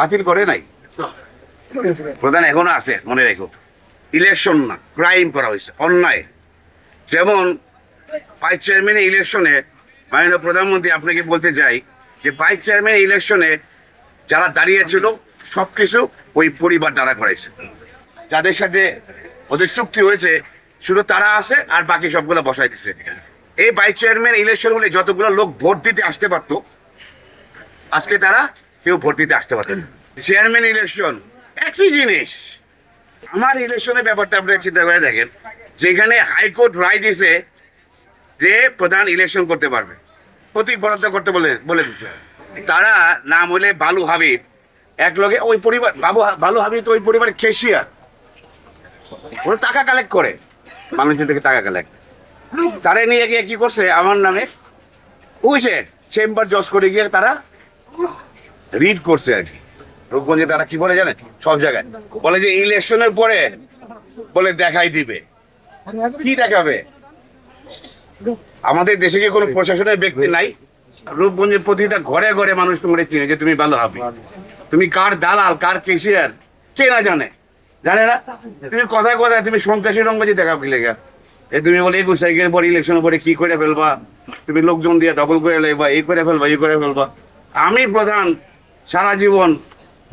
বাতিল করে নাই, প্রধান এখনো আছে, মনে রেখো। ইলেকশন না, ক্রাইম করা হয়েছে, অন্যায়। যেমন ভাইস চেয়ারম্যানের ইলেকশনে মাননীয় প্রধানমন্ত্রী আপনাকে বলতে চাই যে ভাইস চেয়ারম্যান ইলেকশনে যারা দাঁড়িয়েছিল সব কিছু ওই পরিবার দ্বারা করাইছে। যাদের সাথে ওদের চুক্তি হয়েছে শুধু তারা আছে, আর বাকি সবগুলো বসাই দিচ্ছে। এই ভাইস চেয়ারম্যান ইলেকশন হলে যতগুলো লোক ভোট দিতে আসতে পারতো, আজকে তারা কেউ ভোট দিতে আসতে পারতেন। চেয়ারম্যান ইলেকশন একই জিনিস। আমার ইলেকশনের ব্যাপারটা আপনারা চিন্তা করে দেখেন, যেখানে হাইকোর্ট রায় দিছে যে প্রধান ইলেকশন করতে পারবে, প্রতীক বরাদ্দ করতে বলে দিচ্ছে। তারা নাম হলে বালু হাবিব, এক লগে ওই পরিবার, বালু হাবিব তো ওই পরিবারের ক্যাশিয়ার, ওরা টাকা কালেক্ট করে, মানুষের থেকে টাকা কালেক্ট। তারা নিয়ে গিয়ে কি করছে, আমার নামে বুঝছে চেম্বার জজ করে গিয়ে তারা রিড করছে আর কি। রূপগঞ্জে তারা কি বলে জানেন, সব জায়গায় বলে যে ইলেকশনের পরে বলে দেখাই দিবে। কি দেখাবে? আমাদের দেশে কি কোনো প্রশাসনের ব্যক্তি নাই? রূপগঞ্জের প্রতিটা ঘরে ঘরে মানুষ তোমরা চিনে যে তুমি ভালো হবে, তুমি কার দালাল, কার কেশিয়ার, কে না জানে? জানে না। তুমি কথায় কথায় তুমি সন্ত্রাসী রঙ্গজি দেখাও কি লেখা, তুমি বলে 21 তারিখের পর ইলেকশনের পরে কি করে ফেলবা, তুমি লোকজন দিয়ে দখল করে লেবা, এই করে ফেলবা, এই করে ফেলবা। আমি প্রধান সারা জীবন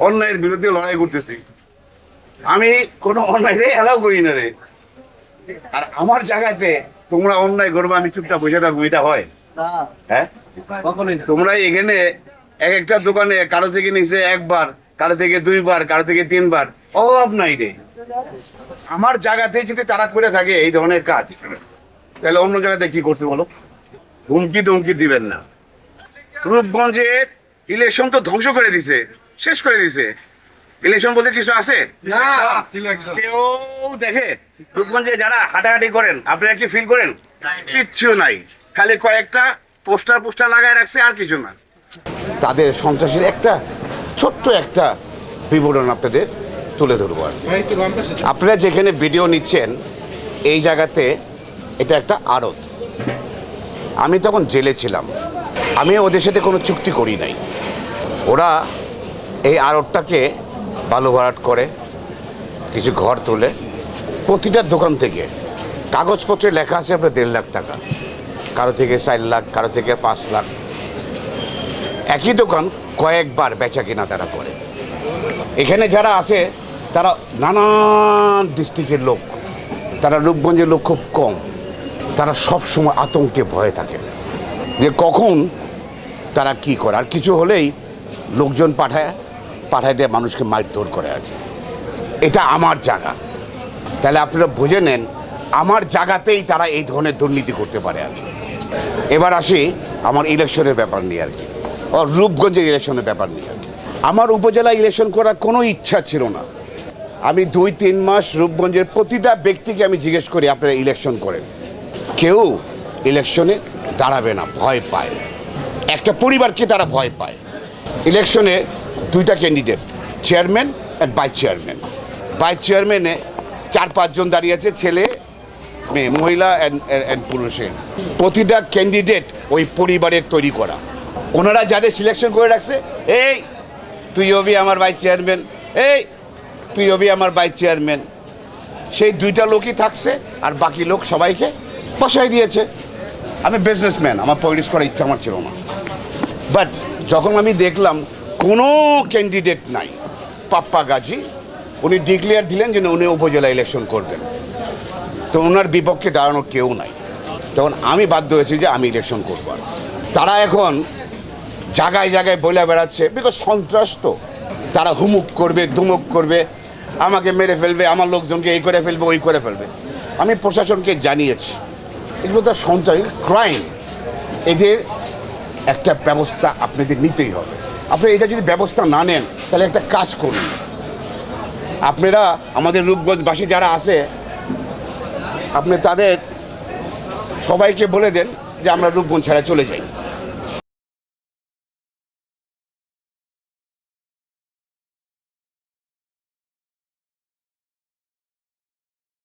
অন্যায়ের বিরুদ্ধে লড়াই করতেছি, আমি কোনো অন্যায় রে এলাও করি না রে। আর আমার জায়গাতে তোমরা অন্যায় করবো, আমি চুপচাপ বসে থাকবো, এটা হয়? হ্যাঁ, তোমরা এখানে এক একটা দোকানে কারো থেকে নিচে একবার, কারো থেকে দুইবার, কারো থেকে তিনবার, অভাব নাই রে। আমার জায়গাতে যদি তারা করে থাকে এই ধরনের কাজ, তাহলে অন্য জায়গাতে কি করতে বলো? হুমকি ধুমকি দিবেন না। রূপগঞ্জের ইলেকশন তো ধ্বংস করে দিছে, শেষ করে দিছে। ইলেকশন বলতে কিছু আছে? কেউ দেখে? রূপগঞ্জে যারা হাঁটাহাঁটি করেন আপনারা কি ফিল করেন? কিচ্ছু নাই, খালি কয়েকটা পোস্টার লাগায় রাখছে, আর কিছু না। তাদের সন্ত্রাসীর একটা ছোট্ট একটা বিবরণ আপনাদের তুলে ধরবো। আপনারা যেখানে ভিডিও নিচ্ছেন এই জায়গাতে এটা একটা আড়ত। আমি তখন জেলে ছিলাম, আমি ওদের সাথে কোনো চুক্তি করি নাই। ওরা এই আড়তটাকে বালু ভরাট করে, কিছু ঘর তোলে। প্রতিটা দোকান থেকে কাগজপত্রে লেখা আছে আপনার 1.5 লাখ টাকা, কারো থেকে 4 লাখ, কারো থেকে 5 লাখ। একই দোকান কয়েকবার বেচা কিনা তারা করে। এখানে যারা আছে তারা নানান ডিস্ট্রিক্টের লোক, তারা রূপগঞ্জের লোক খুব কম। তারা সব সময় আতঙ্কে ভয়ে থাকে যে কখন তারা কি করে, আর কিছু হলেই লোকজন পাঠায় দিয়ে মানুষকে মারধর করে আর কি। এটা আমার জায়গা, তাহলে আপনারা বুঝে নেন আমার জায়গাতেই তারা এই ধরনের দুর্নীতি করতে পারে আর কি। এবার আসি আমার ইলেকশনের ব্যাপার নিয়ে আর কি, ও রূপগঞ্জের ইলেকশনের ব্যাপার নিয়ে আর কি। আমার উপজেলা ইলেকশন করার কোনো ইচ্ছা ছিল না। আমি 2-3 মাস রূপগঞ্জের প্রতিটা ব্যক্তিকে আমি জিজ্ঞেস করি আপনারা ইলেকশন করেন, কেউ ইলেকশনে দাঁড়াবে না, ভয় পায়। একটা পরিবারকে তারা ভয় পায়। ইলেকশনে 2টা ক্যান্ডিডেট, চেয়ারম্যান আর ভাইস চেয়ারম্যান। ভাইস চেয়ারম্যানে 4-5 জন দাঁড়িয়ে আছে, ছেলে মেয়ে, মহিলা অ্যান্ড পুরুষের। প্রতিটা ক্যান্ডিডেট ওই পরিবারের তৈরি করা। ওনারা যাদের সিলেকশন করে রাখছে, এই তুই হবি আমার ভাইস চেয়ারম্যান, এই তুই হবি আমার ভাইস চেয়ারম্যান, সেই 2টা লোকই থাকছে, আর বাকি লোক সবাইকে বসাই দিয়েছে। আমি বিজনেসম্যান, আমার পলিটিক্স করার ইচ্ছা আমার ছিল না। বাট যখন আমি দেখলাম কোনো ক্যান্ডিডেট নাই, পাপ্পা গাজী উনি ডিক্লেয়ার দিলেন যে উনি উপজেলা ইলেকশন করবেন, তো ওনার বিপক্ষে দাঁড়ানোর কেউ নাই। তখন আমি বাধ্য হয়েছি যে আমি ইলেকশন করব। তারা এখন জায়গায় জায়গায় বলে বেড়াচ্ছে, বিকজ সন্ত্রাস তো, তারা হুমুক করবে, ধুমুক করবে, আমাকে মেরে ফেলবে, আমার লোকজনকে এই করে ফেলবে, ওই করে ফেলবে। আমি প্রশাসনকে জানিয়েছি এগুলো তো সন্ত্রাস, ক্রাইম, এদের একটা ব্যবস্থা আপনাদের নিতেই হবে। আপনি এটা যদি ব্যবস্থা না নেন তাহলে একটা কাজ করুন, আপনারা আমাদের রূপগঞ্জবাসী যারা আছে আপনি তাদের সবাইকে বলে দেন যে আমরা রূপগঞ্জ ছেড়ে চলে যাই।